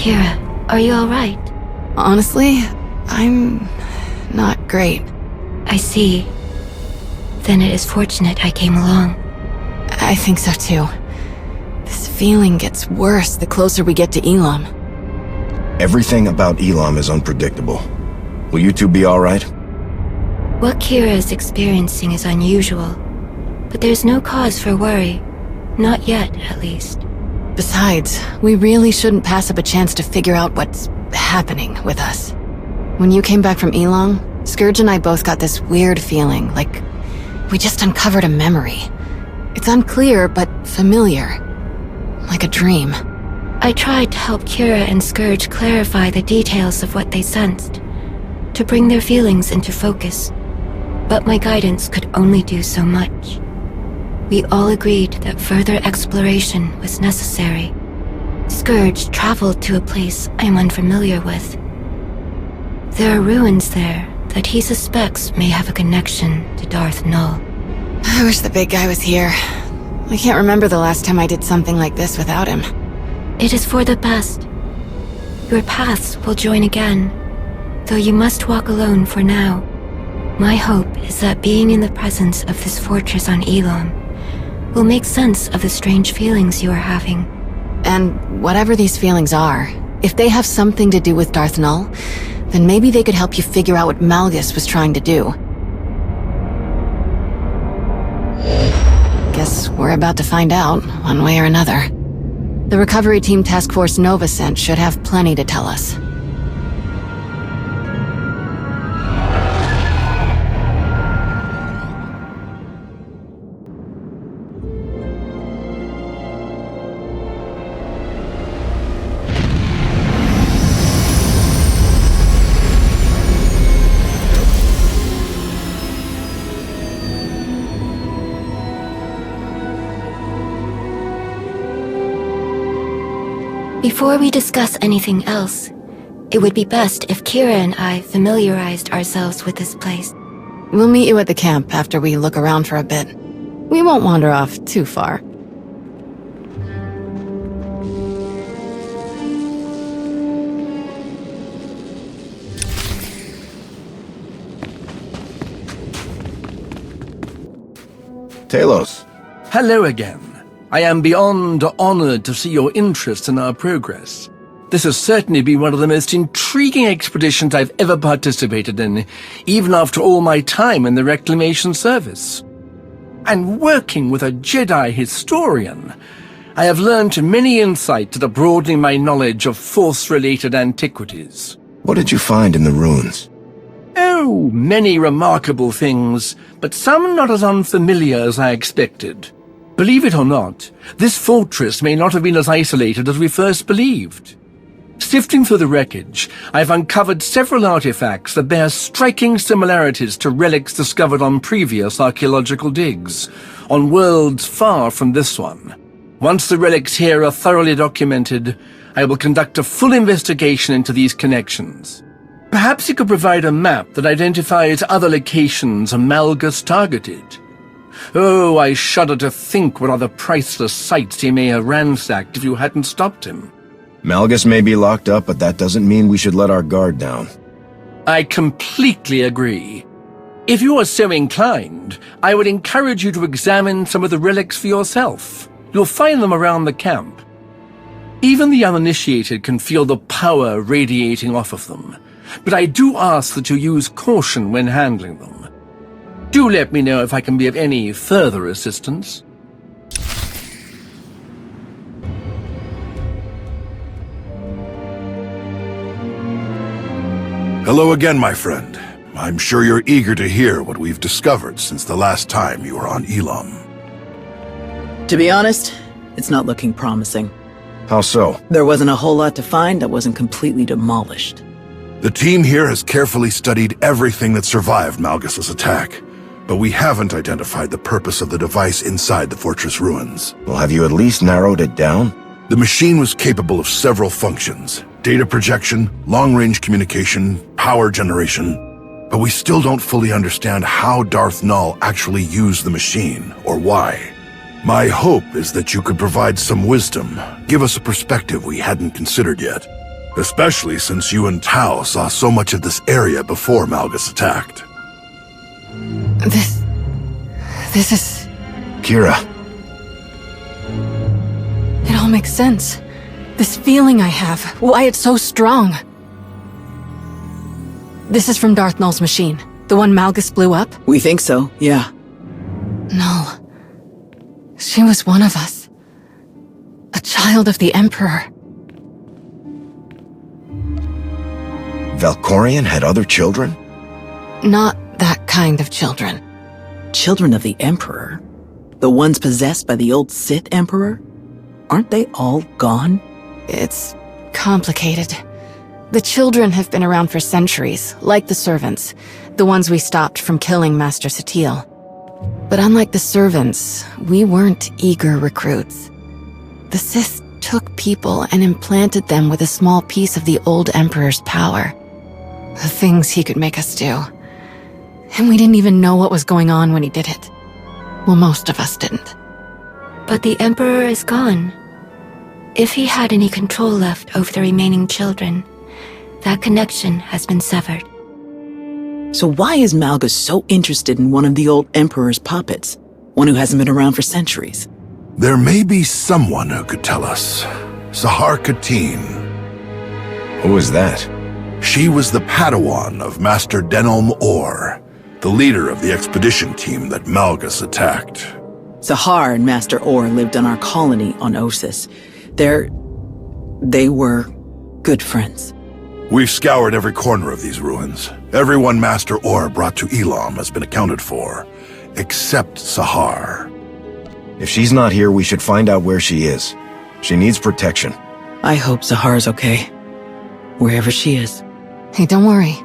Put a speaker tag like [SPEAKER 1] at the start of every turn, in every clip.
[SPEAKER 1] Kira, are you alright?
[SPEAKER 2] Honestly, I'm not great.
[SPEAKER 1] I see. Then it is fortunate I came along.
[SPEAKER 2] I think so too. This feeling gets worse the closer we get to Elam.
[SPEAKER 3] Everything about Elam is unpredictable. Will you two be alright?
[SPEAKER 1] What Kira is experiencing is unusual, but there's no cause for worry. Not yet, at least.
[SPEAKER 2] Besides, we really shouldn't pass up a chance to figure out what's happening with us. When you came back from Elam, Scourge and I both got this weird feeling, like we just uncovered a memory. It's unclear, but familiar. Like a dream.
[SPEAKER 1] I tried to help Kira and Scourge clarify the details of what they sensed, to bring their feelings into focus. But my guidance could only do so much. We all agreed that further exploration was necessary. Scourge traveled to a place I am unfamiliar with. There are ruins there that he suspects may have a connection to Darth Null.
[SPEAKER 2] I wish the big guy was here. I can't remember the last time I did something like this without him.
[SPEAKER 1] It is for the best. Your paths will join again, though you must walk alone for now. My hope is that being in the presence of this fortress on Elam will make sense of the strange feelings you are having.
[SPEAKER 2] And whatever these feelings are, if they have something to do with Darth Null, then maybe they could help you figure out what Malgus was trying to do. Guess we're about to find out, one way or another. The Recovery Team Task Force Nova sent should have plenty to tell us.
[SPEAKER 1] Before we discuss anything else, it would be best if Kira and I familiarized ourselves with this place.
[SPEAKER 2] We'll meet you at the camp after we look around for a bit. We won't wander off too far.
[SPEAKER 3] Talos.
[SPEAKER 4] Hello again. I am beyond honored to see your interest in our progress. This has certainly been one of the most intriguing expeditions I've ever participated in, even after all my time in the Reclamation Service. And working with a Jedi historian, I have learned many insights that are broadening my knowledge of Force-related antiquities.
[SPEAKER 3] What did you find in the ruins?
[SPEAKER 4] Oh, many remarkable things, but some not as unfamiliar as I expected. Believe it or not, this fortress may not have been as isolated as we first believed. Sifting through the wreckage, I've uncovered several artifacts that bear striking similarities to relics discovered on previous archaeological digs, on worlds far from this one. Once the relics here are thoroughly documented, I will conduct a full investigation into these connections. Perhaps you could provide a map that identifies other locations Malgus targeted. Oh, I shudder to think what other priceless sites he may have ransacked if you hadn't stopped him.
[SPEAKER 3] Malgus may be locked up, but that doesn't mean we should let our guard down.
[SPEAKER 4] I completely agree. If you are so inclined, I would encourage you to examine some of the relics for yourself. You'll find them around the camp. Even the uninitiated can feel the power radiating off of them, but I do ask that you use caution when handling them. Do let me know if I can be of any further assistance.
[SPEAKER 5] Hello again, my friend. I'm sure you're eager to hear what we've discovered since the last time you were on Elam.
[SPEAKER 6] To be honest, it's not looking promising.
[SPEAKER 3] How so?
[SPEAKER 6] There wasn't a whole lot to find that wasn't completely demolished.
[SPEAKER 5] The team here has carefully studied everything that survived Malgus's attack, but we haven't identified the purpose of the device inside the fortress ruins.
[SPEAKER 3] Well, have you at least narrowed it down?
[SPEAKER 5] The machine was capable of several functions: data projection, long-range communication, power generation. But we still don't fully understand how Darth Null actually used the machine, or why. My hope is that you could provide some wisdom, give us a perspective we hadn't considered yet. Especially since you and Tao saw so much of this area before Malgus attacked.
[SPEAKER 2] This is...
[SPEAKER 3] Kira,
[SPEAKER 2] It all makes sense. This feeling I have, why it's so strong. This is from Darth Null's machine, the one Malgus blew up?
[SPEAKER 6] We think so, yeah.
[SPEAKER 2] Null. She was one of us. A child of the Emperor.
[SPEAKER 3] Valkorion had other children?
[SPEAKER 2] Not that kind of children.
[SPEAKER 6] Children of the Emperor? The ones possessed by the old Sith Emperor? Aren't they all gone?
[SPEAKER 2] It's complicated. The children have been around for centuries, like the servants, the ones we stopped from killing Master Satele. But unlike the servants, we weren't eager recruits. The Sith took people and implanted them with a small piece of the old Emperor's power. The things he could make us do. And we didn't even know what was going on when he did it. Well, most of us didn't.
[SPEAKER 1] But the Emperor is gone. If he had any control left over the remaining children, that connection has been severed.
[SPEAKER 6] So why is Malgus so interested in one of the old Emperor's puppets? One who hasn't been around for centuries?
[SPEAKER 5] There may be someone who could tell us. Sahar Katin.
[SPEAKER 3] Who is that?
[SPEAKER 5] She was the Padawan of Master Denholm Orr, the leader of the expedition team that Malgus attacked.
[SPEAKER 6] Sahar and Master Orr lived on our colony on Osis. They were good friends.
[SPEAKER 5] We've scoured every corner of these ruins. Everyone Master Orr brought to Elam has been accounted for, except Sahar.
[SPEAKER 3] If she's not here, we should find out where she is. She needs protection.
[SPEAKER 6] I hope Sahar's okay. Wherever she is.
[SPEAKER 2] Hey, don't worry.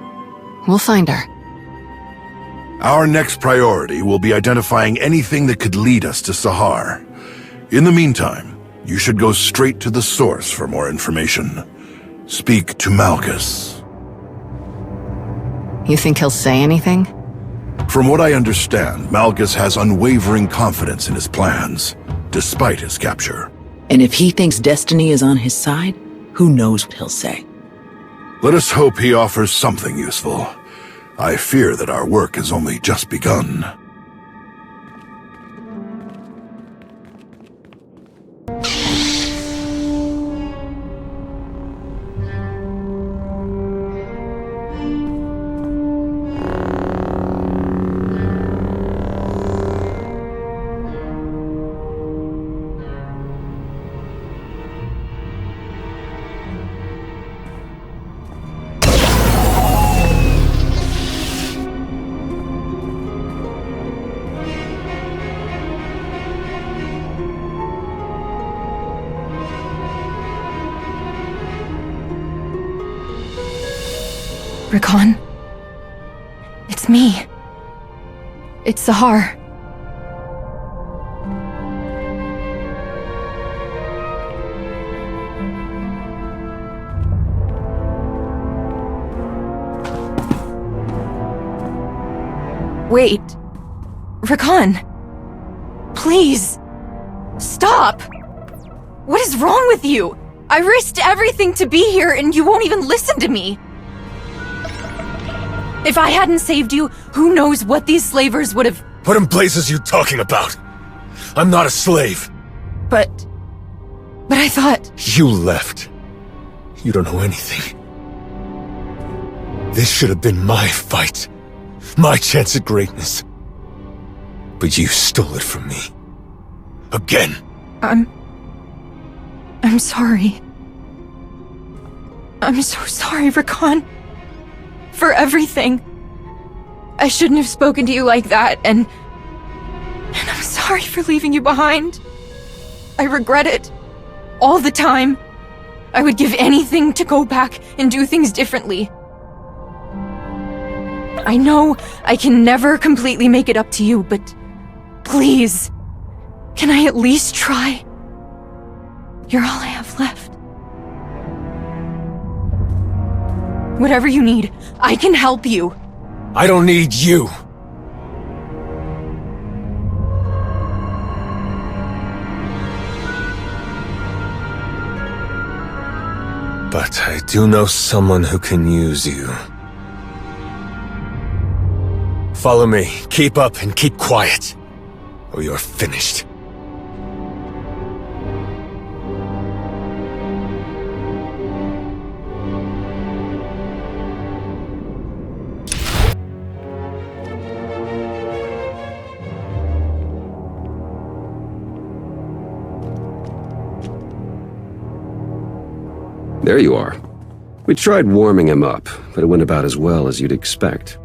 [SPEAKER 2] We'll find her.
[SPEAKER 5] Our next priority will be identifying anything that could lead us to Sahar. In the meantime, you should go straight to the source for more information. Speak to Malgus.
[SPEAKER 2] You think he'll say anything?
[SPEAKER 5] From what I understand, Malgus has unwavering confidence in his plans, despite his capture.
[SPEAKER 6] And if he thinks destiny is on his side, who knows what he'll say.
[SPEAKER 5] Let us hope he offers something useful. I fear that our work has only just begun.
[SPEAKER 2] Rakan? It's me. It's Sahar. Wait. Rakan. Please. Stop. What is wrong with you? I risked everything to be here and you won't even listen to me. If I hadn't saved you, who knows what these slavers would have...
[SPEAKER 7] What in blazes are you talking about? I'm not a slave.
[SPEAKER 2] But I thought...
[SPEAKER 7] You left. You don't know anything. This should have been my fight. My chance at greatness. But you stole it from me. Again.
[SPEAKER 2] I'm sorry. I'm so sorry, Rakan. For everything. I shouldn't have spoken to you like that, and I'm sorry for leaving you behind. I regret it. All the time. I would give anything to go back and do things differently. I know I can never completely make it up to you, but please, can I at least try? You're all I have left. Whatever you need, I can help you.
[SPEAKER 7] I don't need you. But I do know someone who can use you. Follow me. Keep up and keep quiet, or you're finished.
[SPEAKER 8] There you are. We tried warming him up, but it went about as well as you'd expect.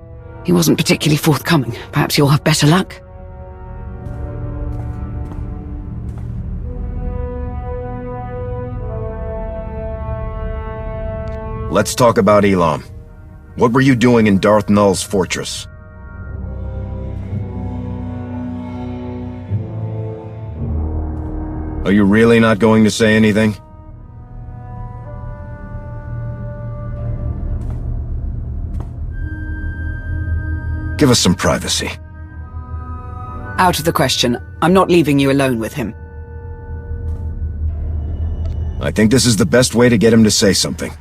[SPEAKER 9] He wasn't particularly forthcoming. Perhaps you'll have better luck.
[SPEAKER 3] Let's talk about Elam. What were you doing in Darth Null's fortress? Are you really not going to say anything? Give us some privacy.
[SPEAKER 9] Out of the question. I'm not leaving you alone with him.
[SPEAKER 3] I think this is the best way to get him to say something.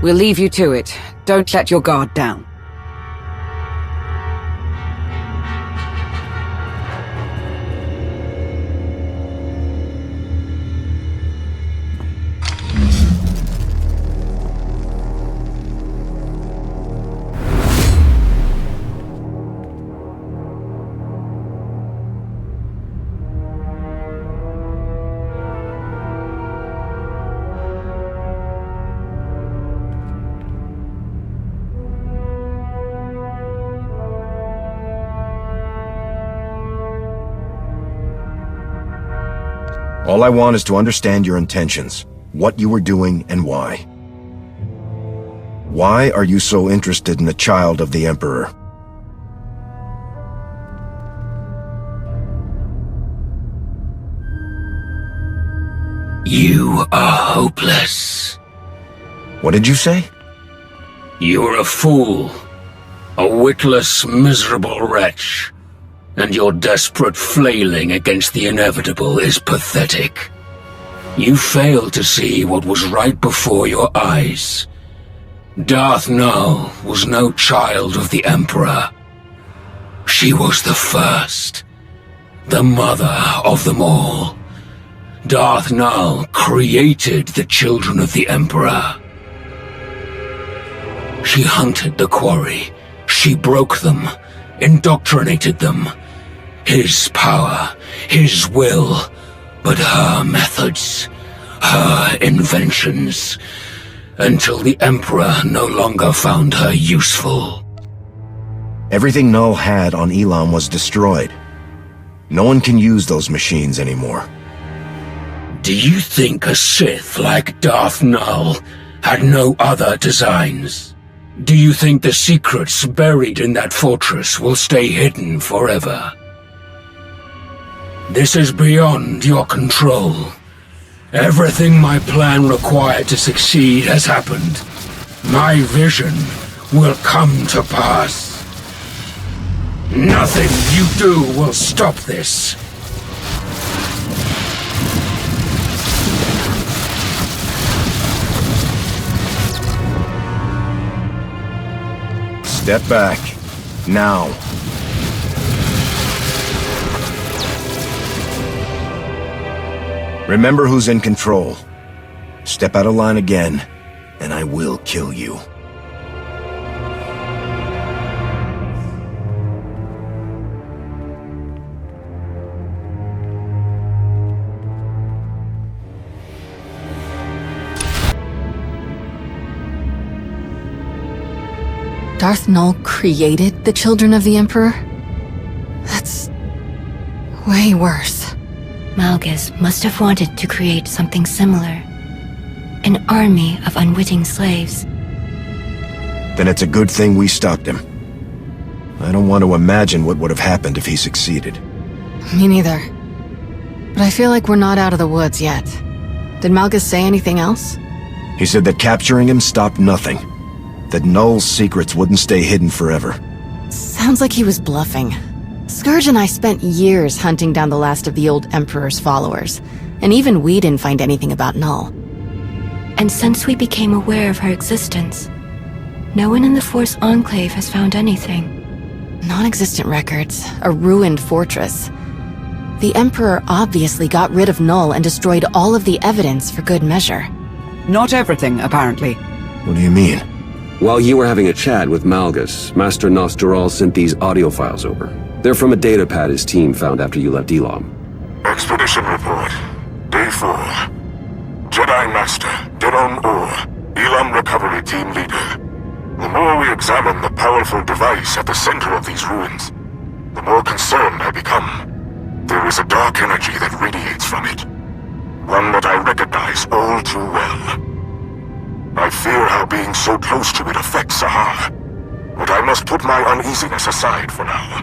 [SPEAKER 9] We'll leave you to it. Don't let your guard down.
[SPEAKER 3] All I want is to understand your intentions, what you were doing and why. Why are you so interested in the child of the Emperor?
[SPEAKER 4] You are hopeless.
[SPEAKER 3] What did you say?
[SPEAKER 4] You're a fool. A witless, miserable wretch. And your desperate flailing against the inevitable is pathetic. You failed to see what was right before your eyes. Darth Null was no child of the Emperor. She was the first, the mother of them all. Darth Null created the children of the Emperor. She hunted the quarry. She broke them, indoctrinated them. His power, his will, but her methods, her inventions, until the Emperor no longer found her useful.
[SPEAKER 3] Everything Null had on Elam was destroyed. No one can use those machines anymore.
[SPEAKER 4] Do you think a Sith like Darth Null had no other designs? Do you think the secrets buried in that fortress will stay hidden forever? This is beyond your control. Everything my plan required to succeed has happened. My vision will come to pass. Nothing you do will stop this.
[SPEAKER 3] Step back. Now. Remember who's in control. Step out of line again, and I will kill you.
[SPEAKER 2] Darth Null created the children of the Emperor? That's way worse.
[SPEAKER 1] Malgus must have wanted to create something similar. An army of unwitting slaves.
[SPEAKER 3] Then it's a good thing we stopped him. I don't want to imagine what would have happened if he succeeded.
[SPEAKER 2] Me neither. But I feel like we're not out of the woods yet. Did Malgus say anything else?
[SPEAKER 3] He said that capturing him stopped nothing. That Null's secrets wouldn't stay hidden forever.
[SPEAKER 2] Sounds like he was bluffing. Scourge and I spent years hunting down the last of the old Emperor's followers. And even we didn't find anything about Null.
[SPEAKER 1] And since we became aware of her existence, no one in the Force Enclave has found anything.
[SPEAKER 2] Non-existent records, a ruined fortress. The Emperor obviously got rid of Null and destroyed all of the evidence for good measure.
[SPEAKER 9] Not everything, apparently.
[SPEAKER 3] What do you mean?
[SPEAKER 8] While you were having a chat with Malgus, Master Nostral sent these audio files over. They're from a datapad his team found after you left Elam.
[SPEAKER 10] Expedition report. Day 4. Jedi Master, Deron Or, Elam Recovery Team Leader. The more we examine the powerful device at the center of these ruins, the more concerned I become. There is a dark energy that radiates from it. One that I recognize all too well. I fear how being so close to it affects Sahar, but I must put my uneasiness aside for now.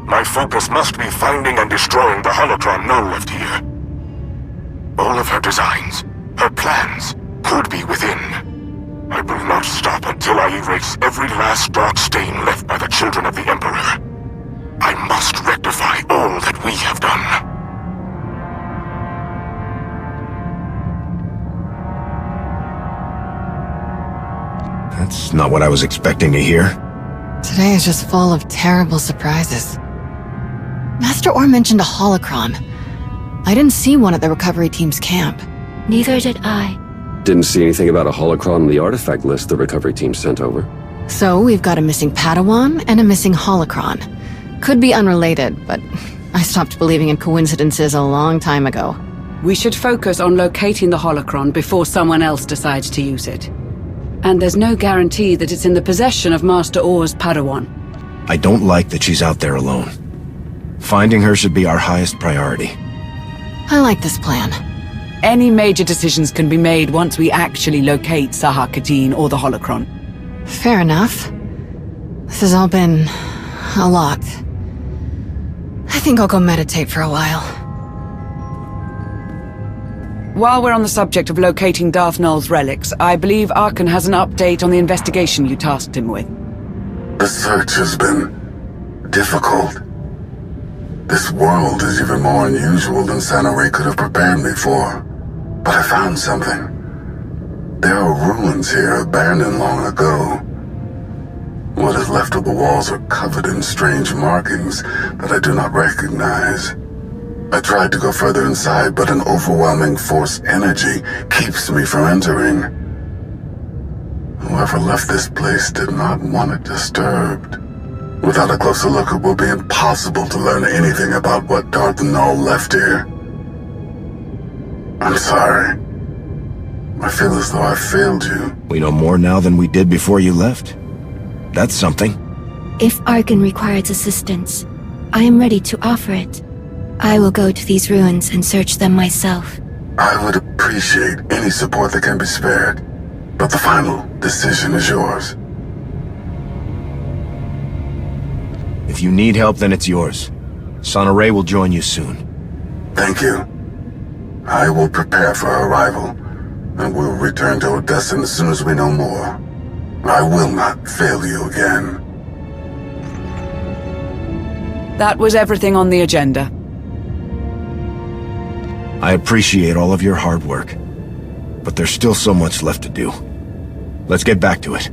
[SPEAKER 10] My focus must be finding and destroying the holocron Null left here. All of her designs, her plans, could be within. I will not stop until I erase every last dark stain left by the children of the Emperor. I must rectify all that we have done.
[SPEAKER 3] That's not what I was expecting to hear.
[SPEAKER 2] Today is just full of terrible surprises. Master Orr mentioned a holocron. I didn't see one at the recovery team's camp.
[SPEAKER 1] Neither did I.
[SPEAKER 8] Didn't see anything about a holocron on the artifact list the recovery team sent over.
[SPEAKER 2] So we've got a missing Padawan and a missing holocron. Could be unrelated, but I stopped believing in coincidences a long time ago.
[SPEAKER 9] We should focus on locating the holocron before someone else decides to use it. And there's no guarantee that it's in the possession of Master Orr's Padawan.
[SPEAKER 3] I don't like that she's out there alone. Finding her should be our highest priority.
[SPEAKER 2] I like this plan.
[SPEAKER 9] Any major decisions can be made once we actually locate Sahar Kadeen or the holocron.
[SPEAKER 2] Fair enough. This has all been a lot. I think I'll go meditate for a while.
[SPEAKER 9] While we're on the subject of locating Darth Null's relics, I believe Arkan has an update on the investigation you tasked him with.
[SPEAKER 10] The search has been difficult. This world is even more unusual than Santa Ray could have prepared me for. But I found something. There are ruins here abandoned long ago. What is left of the walls are covered in strange markings that I do not recognize. I tried to go further inside, but an overwhelming force energy keeps me from entering. Whoever left this place did not want it disturbed. Without a closer look, it will be impossible to learn anything about what Darth Null left here. I'm sorry. I feel as though I failed you.
[SPEAKER 3] We know more now than we did before you left. That's something.
[SPEAKER 1] If Arkan requires assistance, I am ready to offer it. I will go to these ruins and search them myself.
[SPEAKER 10] I would appreciate any support that can be spared, but the final decision is yours.
[SPEAKER 3] If you need help, then it's yours. Santa Ray will join you soon.
[SPEAKER 10] Thank you. I will prepare for her arrival, and we'll return to Odessa as soon as we know more. I will not fail you again.
[SPEAKER 9] That was everything on the agenda.
[SPEAKER 3] I appreciate all of your hard work, but there's still so much left to do. Let's get back to it.